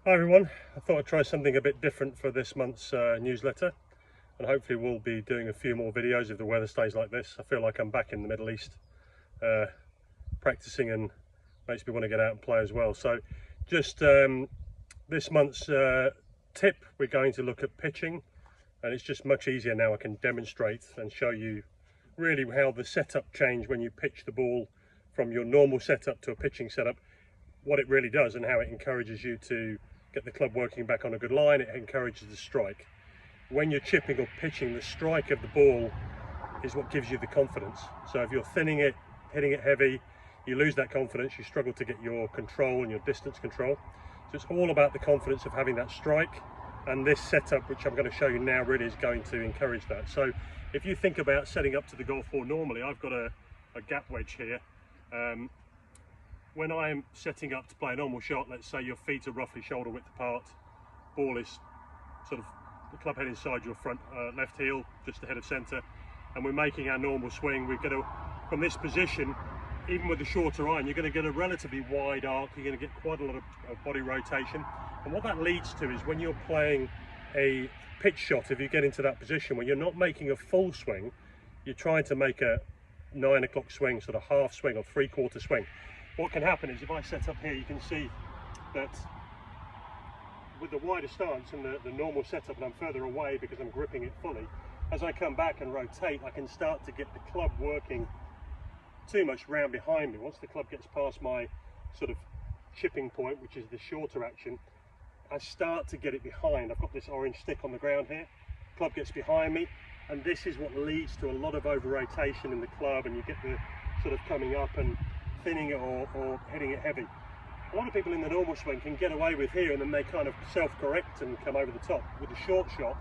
Hi everyone, I thought I'd try something a bit different for this month's newsletter, and hopefully we'll be doing a few more videos if the weather stays like this. I feel like I'm back in the Middle East practicing, and makes me want to get out and play as well. So just this month's tip, we're going to look at pitching, and it's just much easier now. I can demonstrate and show you really how the setup changed when you pitch the ball from your normal setup to a pitching setup, what it really does and how it encourages you to get the club working back on a good line. It encourages the strike. When you're chipping or pitching, the strike of the ball is what gives you the confidence. So if you're thinning it, hitting it heavy, you lose that confidence, you struggle to get your control and your distance control. So it's all about the confidence of having that strike, and this setup, which I'm going to show you now, really is going to encourage that. So if you think about setting up to the golf ball normally, I've got a gap wedge here. When I'm setting up to play a normal shot, let's say your feet are roughly shoulder width apart, ball is sort of the club head inside your front left heel, just ahead of centre, and we're making our normal swing. We're going to, from this position, even with the shorter iron, you're going to get a relatively wide arc, you're going to get quite a lot of body rotation, and what that leads to is when you're playing a pitch shot, if you get into that position where you're not making a full swing, you're trying to make a 9 o'clock swing, sort of half swing or 3/4 swing. What can happen is if I set up here, you can see that with the wider stance and the normal setup, and I'm further away because I'm gripping it fully, as I come back and rotate, I can start to get the club working too much round behind me. Once the club gets past my sort of chipping point, which is the shorter action, I start to get it behind. I've got this orange stick on the ground here, club gets behind me, and this is what leads to a lot of over rotation in the club, and you get the sort of coming up and thinning it or hitting it heavy. A lot of people in the normal swing can get away with here, and then they kind of self-correct and come over the top. With the short shot,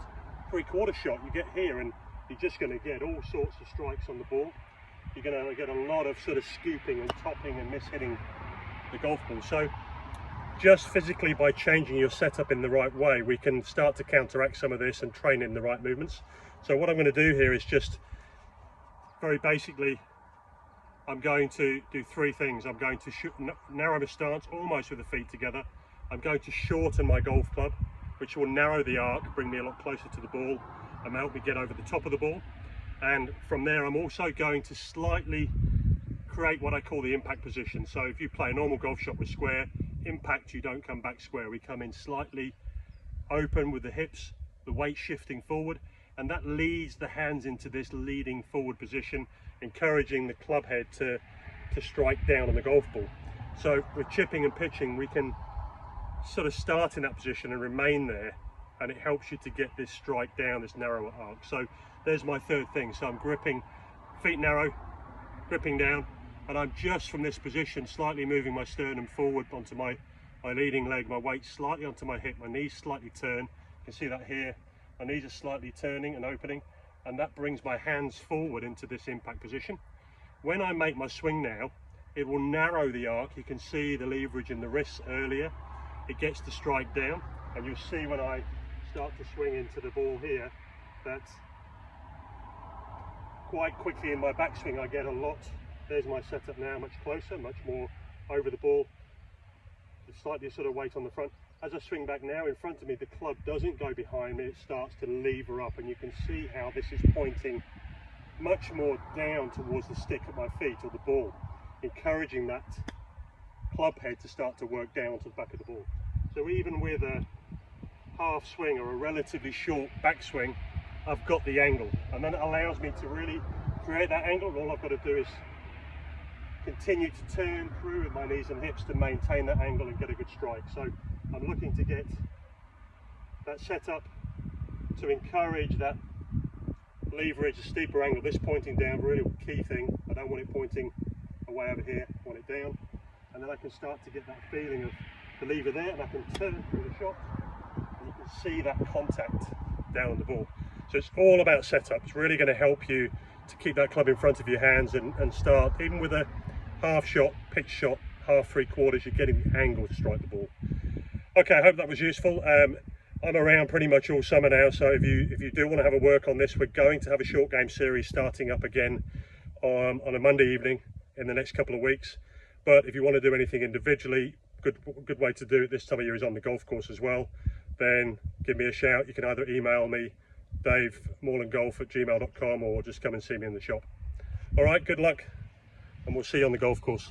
3/4 shot, you get here and you're just going to get all sorts of strikes on the ball. You're going to get a lot of sort of scooping and topping and mishitting the golf ball. So just physically by changing your setup in the right way, we can start to counteract some of this and train in the right movements. So what I'm going to do here is just very basically, I'm going to do three things. I'm going to narrow my stance almost with the feet together. I'm going to shorten my golf club, which will narrow the arc, bring me a lot closer to the ball and help me get over the top of the ball. And from there, I'm also going to slightly create what I call the impact position. So if you play a normal golf shot with square, impact, you don't come back square. We come in slightly open with the hips, the weight shifting forward, and that leads the hands into this leading forward position, encouraging the club head to strike down on the golf ball. So with chipping and pitching, we can sort of start in that position and remain there, and it helps you to get this strike down, this narrower arc. So there's my third thing. So I'm gripping, feet narrow, gripping down, and I'm just from this position slightly moving my sternum forward onto my leading leg, my weight slightly onto my hip, my knees slightly turn. You can see that here. My knees are slightly turning and opening, and that brings my hands forward into this impact position. When I make my swing now, it will narrow the arc. You can see the leverage in the wrists earlier. It gets the strike down, and you'll see when I start to swing into the ball here that quite quickly in my backswing I get a lot. There's my setup now, much closer, much more over the ball, slightly sort of weight on the front. As I swing back now in front of me, the club doesn't go behind me, it starts to lever up, and you can see how this is pointing much more down towards the stick at my feet, or the ball, encouraging that club head to start to work down to the back of the ball. So even with a half swing or a relatively short backswing, I've got the angle, and then it allows me to really create that angle. All I've got to do is continue to turn through with my knees and hips to maintain that angle and get a good strike. So I'm looking to get that setup to encourage that leverage, a steeper angle. This pointing down, really key thing. I don't want it pointing away over here, I want it down. And then I can start to get that feeling of the lever there, and I can turn through the shot, and you can see that contact down on the ball. So it's all about setup. It's really going to help you to keep that club in front of your hands and start, even with a half shot, pitch shot, half 3/4, you're getting the angle to strike the ball. Okay, I hope that was useful. I'm around pretty much all summer now, so if you do want to have a work on this, we're going to have a short game series starting up again on a Monday evening in the next couple of weeks. But if you want to do anything individually, good way to do it this time of year is on the golf course as well, then give me a shout. You can either email me, davemorlandgolf@gmail.com, or just come and see me in the shop. All right, good luck, and we'll see you on the golf course.